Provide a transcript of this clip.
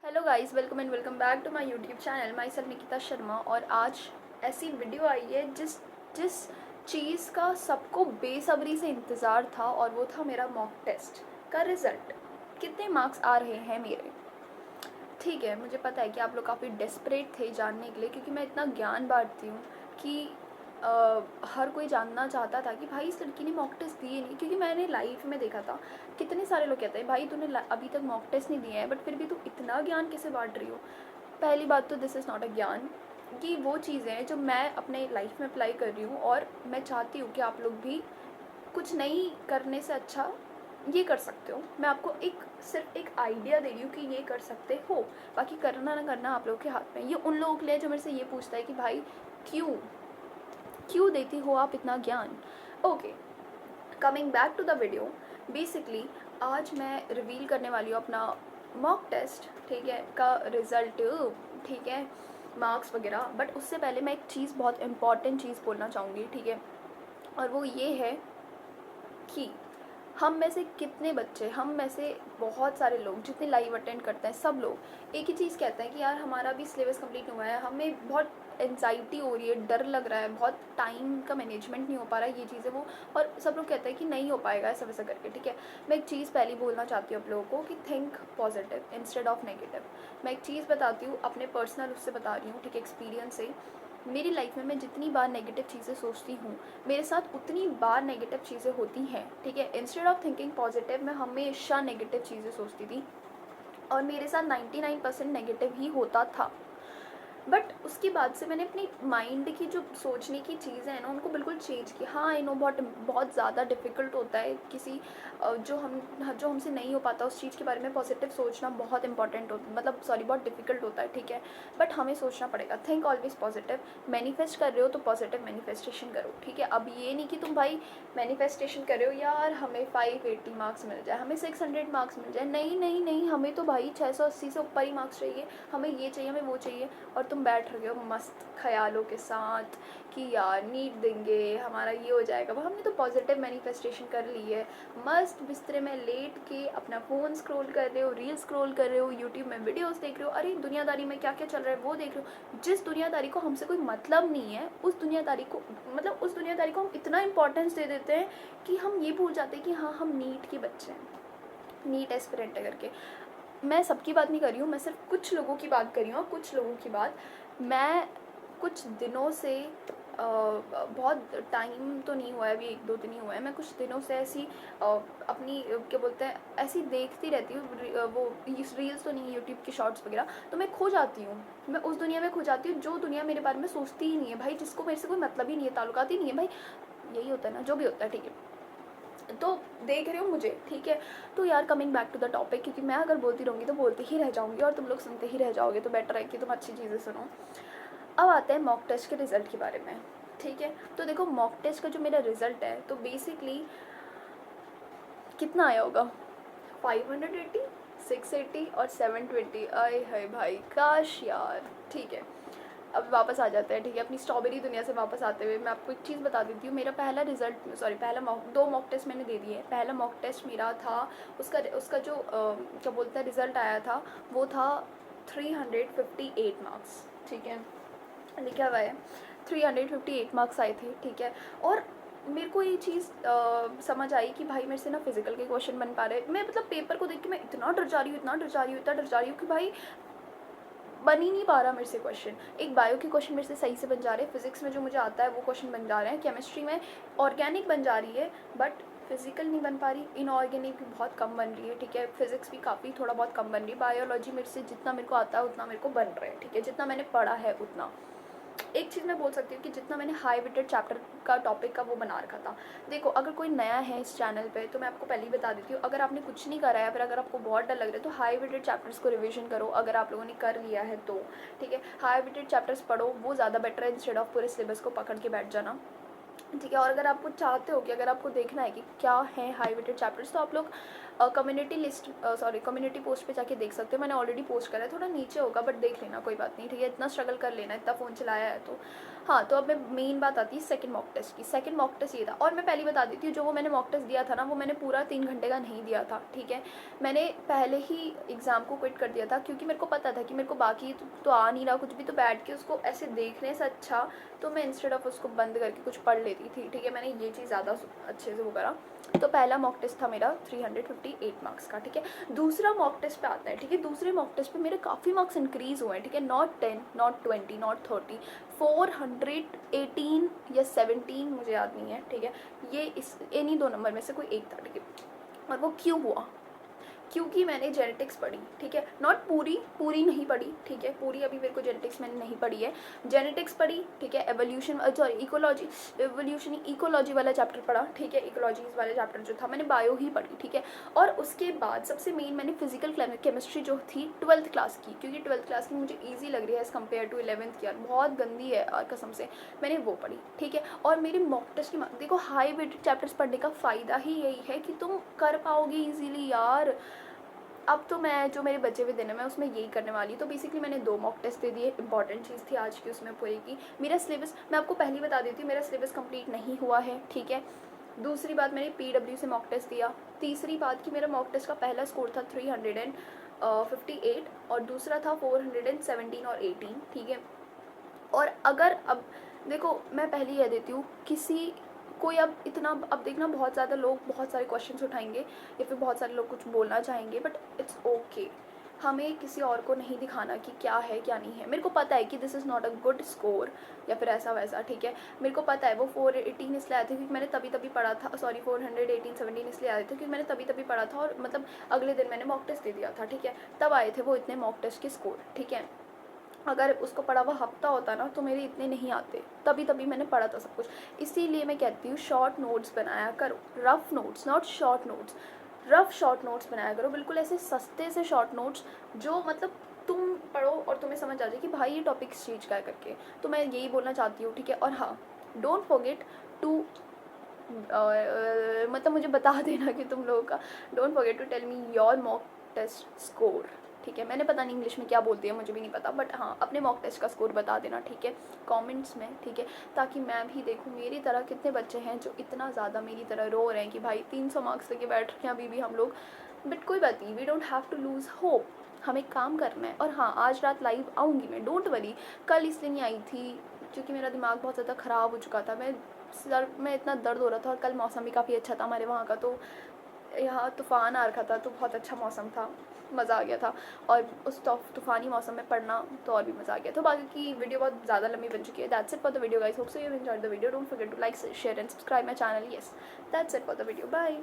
Hello guys, welcome and welcome back to my YouTube channel. Myself Nikita Sharma. और आज ऐसी video आई है जिस जिस चीज़ का सबको बेसब्री से इंतज़ार था, और वो था मेरा मॉक टेस्ट का रिज़ल्ट। कितने मार्क्स आ रहे हैं मेरे। ठीक है, मुझे पता है कि आप लोग काफ़ी डेस्परेट थे जानने के लिए, क्योंकि मैं इतना ज्ञान बांटती हूँ कि हर कोई जानना चाहता था कि भाई इस लड़की ने मॉक टेस्ट दिए नहीं। क्योंकि मैंने लाइफ में देखा था कितने सारे लोग कहते हैं भाई तूने अभी तक मॉक टेस्ट नहीं दिए हैं, बट फिर भी तू इतना ज्ञान कैसे बांट रही हो। पहली बात तो दिस इज़ नॉट अ ज्ञान, कि वो चीज़ें हैं जो मैं अपने लाइफ में अप्लाई कर रही हूँ, और मैं चाहती हूँ कि आप लोग भी कुछ नहीं करने से अच्छा ये कर सकते हो। मैं आपको सिर्फ एक आइडिया दे रही हूँ कि ये कर सकते हो, बाकी करना ना करना आप लोगों के हाथ में। ये उन लोगों के लिए जो मेरे से ये पूछता है कि भाई क्यों क्यों देती हो आप इतना ज्ञान। Okay, coming back to the video. Basically आज मैं रिवील करने वाली हूँ अपना मॉक टेस्ट, ठीक है, का रिज़ल्ट, ठीक है, मार्क्स वगैरह। बट उससे पहले मैं एक चीज़, बहुत इंपॉर्टेंट चीज़ बोलना चाहूँगी, ठीक है, और वो ये है कि हम में से कितने बच्चे, हम में से बहुत सारे लोग जितने लाइव अटेंड करते हैं, सब लोग एक ही चीज़ कहते हैं कि यार हमारा भी सिलेबस कंप्लीट हुआ है, हमें बहुत एनजाइटी हो रही है, डर लग रहा है, बहुत टाइम का मैनेजमेंट नहीं हो पा रहा है, ये चीज़ें वो। और सब लोग कहते हैं कि नहीं हो पाएगा ऐसा वैसा करके। ठीक है, मैं एक चीज़ पहले बोलना चाहती हूँ आप लोगों को कि think positive instead of negative. मैं एक चीज़ बताती हूँ, अपने पर्सनल उससे बता रही हूँ, ठीक है, एक्सपीरियंस से। मेरी लाइफ में मैं जितनी बार नेगेटिव चीज़ें सोचती हूँ, मेरे साथ उतनी बार नेगेटिव चीज़ें होती हैं। ठीक है, इंस्टेड ऑफ थिंकिंग पॉजिटिव मैं हमेशा नेगेटिव चीज़ें सोचती थी, और मेरे साथ 99% नेगेटिव ही होता था। बट उसके बाद से मैंने अपनी माइंड की जो सोचने की चीज़ें हैं ना, उनको बिल्कुल चेंज की। हाँ, आई नो बहुत बहुत ज़्यादा डिफ़िकल्ट होता है किसी जो हमसे नहीं हो पाता उस चीज़ के बारे में पॉजिटिव सोचना, बहुत इंपॉर्टेंट होता, मतलब सॉरी, बहुत डिफ़िकल्ट होता है। ठीक है, बट हमें सोचना पड़ेगा। Think always positive. मैनिफेस्ट कर रहे हो तो पॉजिटिव मैनिफेस्टेशन करो। ठीक है, अब ये नहीं कि तुम भाई मैनिफेस्टेशन कर रहे हो यार हमें 580 मार्क्स मिल जाए, हमें 600 मार्क्स मिल जाए। नहीं नहीं नहीं, हमें तो भाई 680 से ऊपर ही मार्क्स चाहिए, हमें ये चाहिए, हमें वो चाहिए। और तुम बैठ रहे हो मस्त ख्यालों के साथ कि यार नीट देंगे, हमारा ये हो जाएगा वो। हमने तो पॉजिटिव मैनिफेस्टेशन कर ली है। मस्त बिस्तरे में लेट के अपना फ़ोन स्क्रॉल कर रहे हो, रील स्क्रॉल कर रहे हो, यूट्यूब में वीडियोस देख रहे हो, अरे दुनियादारी में क्या क्या चल रहा है वो देख रहे हो। जिस दुनियादारी को हमसे कोई मतलब नहीं है, उस दुनियादारी को, मतलब उस दुनियादारी को हम इतना इंपॉर्टेंस दे देते हैं कि हम ये भूल जाते हैं कि हाँ हम नीट के बच्चे हैं, नीट एस्पिरेंट है करके। मैं सबकी बात नहीं कर रही हूँ, मैं सिर्फ कुछ लोगों की बात कर रही हूँ। कुछ लोगों की बात, मैं कुछ दिनों से बहुत टाइम तो नहीं हुआ है, अभी 1-2 दिन ही हुआ है, मैं कुछ दिनों से ऐसी अपनी क्या बोलते हैं, ऐसी देखती रहती हूँ। वो रील्स तो नहीं, यूट्यूब की शॉर्ट्स वगैरह, तो मैं खो जाती हूँ। मैं उस दुनिया में खो जाती हूँ जो दुनिया मेरे बारे में सोचती ही नहीं है भाई, जिसको मेरे से कोई मतलब ही नहीं है, ताल्लुकात ही नहीं है भाई। यही होता है ना, जो भी होता है। ठीक है, तो देख रहे हो मुझे, ठीक है। तो यार coming back to the topic, क्योंकि मैं अगर बोलती रहूँगी तो बोलती ही रह जाऊँगी और तुम लोग सुनते ही रह जाओगे, तो बेटर है कि तुम अच्छी चीज़ें सुनो। अब आते हैं मॉक टेस्ट के रिज़ल्ट के बारे में। ठीक है, तो देखो मॉक टेस्ट का जो मेरा रिज़ल्ट है, तो बेसिकली कितना आया होगा, 580, 680 और 720। आए हाय भाई, काश यार। ठीक है, अब वापस आ जाते हैं। ठीक है, अपनी स्ट्रॉबेरी दुनिया से वापस आते हुए मैं आपको एक चीज़ बता देती हूँ। मेरा पहला रिजल्ट, सॉरी, पहला दो मॉक टेस्ट मैंने दे दिए। पहला मॉक टेस्ट मेरा था, उसका जो क्या बोलते हैं रिज़ल्ट आया था, वो था 358 मार्क्स। ठीक है, लिखा हुआ है 358 मार्क्स आए थे। ठीक है, और मेरे को ये चीज़ समझ आई कि भाई मेरे से ना फिजिकल के क्वेश्चन बन पा रहे। मैं मतलब पेपर को देख के मैं इतना डर जा रही हूँ, इतना डर जा रही हूँ, इतना डर जा रही हूँ कि भाई बन ही नहीं पा रहा मेरे से क्वेश्चन। एक बायो के क्वेश्चन मेरे से सही से बन जा रहे हैं, फिजिक्स में जो मुझे आता है वो क्वेश्चन बन जा रहे हैं, केमिस्ट्री में ऑर्गेनिक बन जा रही है, बट फिजिकल नहीं बन पा रही। इनऑर्गेनिक भी बहुत कम बन रही है। ठीक है, फिजिक्स भी काफ़ी थोड़ा बहुत कम बन रही है। बायोलॉजी मेरे से जितना मेरे को आता है उतना मेरे को बन रहा है। ठीक है, जितना मैंने पढ़ा है उतना। एक चीज़ मैं बोल सकती हूँ कि जितना मैंने हाई वेटेड चैप्टर का टॉपिक का वो बना रखा था। देखो, अगर कोई नया है इस चैनल पे तो मैं आपको पहले ही बता देती हूँ, अगर आपने कुछ नहीं करा है, फिर अगर आपको बहुत डर लग रहा है तो हाई वेटेड चैप्टर्स को रिवीजन करो, अगर आप लोगों ने कर लिया है तो। ठीक है, हाई वेटेड चैप्टर्स पढ़ो, वो ज़्यादा बेटर है इंस्टेड ऑफ पूरे सिलेबस को पकड़ के बैठ जाना। ठीक है, और अगर आपको चाहते हो कि अगर आपको देखना है कि क्या है हाई वेटेड चैप्टर्स, तो आप लोग community list, sorry, community post पे जाके देख सकते हो। मैंने ऑलरेडी पोस्ट करा है, थोड़ा नीचे होगा बट देख लेना, कोई बात नहीं। ठीक है, इतना स्ट्रगल कर लेना, इतना फ़ोन चलाया है तो। हाँ, तो अब मैं मेन बात आती है सेकंड मॉक टेस्ट की। सेकंड मॉक टेस्ट ये था, और मैं पहले बता देती हूँ, जो वो मैंने मॉक टेस्ट दिया था ना, वो मैंने पूरा 3 घंटे का नहीं दिया था, ठीक है। मैंने पहले ही एग्ज़ाम को क्विट कर दिया था, क्योंकि मेरे को पता था कि मेरे को बाकी तो आ नहीं रहा कुछ भी, तो बैठ के उसको ऐसे देखने से अच्छा तो मैं इंस्टेड ऑफ उसको बंद करके कुछ पढ़ लेती थी, ठीक है। मैंने ये चीज़ ज़्यादा अच्छे से वो करा। तो पहला मॉक टेस्ट था मेरा 358 मार्क्स का, ठीक है। दूसरा मॉक टेस्ट पे आता है, ठीक है। दूसरे मॉक टेस्ट पे मेरे काफ़ी मार्क्स इंक्रीज़ हुए हैं, ठीक है। नॉट 10, नॉट 20, नॉट 30, 418 या 17, मुझे याद नहीं है, ठीक है। ये इन्हीं 2 नंबर में से कोई एक था, ठीक है। और वो क्यों हुआ? क्योंकि मैंने जेनेटिक्स पढ़ी, ठीक है। नॉट पूरी नहीं पढ़ी, ठीक है। पूरी अभी मेरे को जेनेटिक्स मैंने नहीं पढ़ी है। जेनेटिक्स पढ़ी, ठीक है। इकोलॉजी वाला चैप्टर पढ़ा, ठीक है। इकोलॉजी वाला चैप्टर जो था, मैंने बायो ही पढ़ी, ठीक है। और उसके बाद सबसे मेन मैंने फिजिकल केमिस्ट्री जो थी 12th क्लास की, क्योंकि 12th क्लास की मुझे ईजी लग रही है एज़ कम्पेयर टू 11th की। यार बहुत गंदी है यार कसम से, मैंने वो पढ़ी, ठीक है। और मेरे मॉक टेस्ट की देखो, हाई वेटेड चैप्टर्स पढ़ने का फ़ायदा ही यही है कि तुम कर पाओगे ईजीली यार। अब तो मैं जो मेरे बचे हुए दिन है मैं उसमें यही करने वाली हूँ। तो बेसिकली मैंने 2 मॉक टेस्ट दे दिए, इंपॉर्टेंट चीज़ थी आज की उसमें पूरी की। मेरा सिलेबस मैं आपको पहले बता देती हूँ, मेरा सिलेबस कंप्लीट नहीं हुआ है, ठीक है। दूसरी बात, मैंने PW से मॉक टेस्ट दिया। तीसरी बात कि मेरा मॉक टेस्ट का पहला स्कोर था 358 और दूसरा था 417 और 18, ठीक है। और अगर अब देखो, मैं पहले कह देती हूँ, कोई अब देखना, बहुत ज़्यादा लोग बहुत सारे क्वेश्चंस उठाएंगे या फिर बहुत सारे लोग कुछ बोलना चाहेंगे, बट इट्स ओके। हमें किसी और को नहीं दिखाना कि क्या है क्या नहीं है। मेरे को पता है कि this is not a good score या फिर ऐसा वैसा, ठीक है। मेरे को पता है वो 418 इसलिए आए थे क्योंकि मैंने तभी पढ़ा था, सॉरी 417 इसलिए आए थे क्योंकि मैंने तभी पढ़ा था, और मतलब अगले दिन मैंने मॉक टेस्ट दे दिया था, ठीक है। तब आए थे वो इतने मॉक टेस्ट के स्कोर, ठीक है। अगर उसको पढ़ा हुआ हफ्ता होता ना तो मेरे इतने नहीं आते, तभी मैंने पढ़ा था सब कुछ। इसीलिए मैं कहती हूँ शॉर्ट नोट्स बनाया करो, rough notes, not short notes, rough short notes बनाया करो, बिल्कुल ऐसे सस्ते से शॉर्ट नोट्स जो मतलब तुम पढ़ो और तुम्हें समझ आ जाए कि भाई ये टॉपिक इस चीज़ का है करके। तो मैं यही बोलना चाहती हूँ, ठीक है। और हाँ, डोंट फॉरगेट टू मतलब मुझे बता देना कि तुम लोगों का, don't forget to tell me your mock test score, ठीक है। मैंने पता नहीं इंग्लिश में क्या बोलती है, मुझे भी नहीं पता, बट हाँ अपने मॉक टेस्ट का स्कोर बता देना, ठीक है, कमेंट्स में, ठीक है। ताकि मैं भी देखूँ मेरी तरह कितने बच्चे हैं जो इतना ज़्यादा मेरी तरह रो रहे हैं कि भाई 300 मार्क्स लेके बैठ रहे हैं अभी भी हम लोग। बट कोई बात नहीं, we don't have to lose hope, हमें काम करना है। और हाँ, आज रात लाइव आऊँगी मैं, डोंट वरी। कल इसलिए नहीं आई थी क्योंकि मेरा दिमाग बहुत ज़्यादा ख़राब हो चुका था, मैं सर में इतना दर्द हो रहा था, और कल मौसम भी काफ़ी अच्छा था हमारे वहाँ का, तो यहाँ तूफ़ान आ रखा था तो बहुत अच्छा मौसम था, मज़ा आ गया था। और उस तूफ़ानी मौसम में पढ़ना तो और भी मज़ा आ गया। तो बाकी की वीडियो बहुत ज़्यादा लंबी बन चुकी है। That's it for the video guys, hope so you have enjoyed the video. Don't forget to like, share and subscribe my channel. Yes, that's it for the video, bye.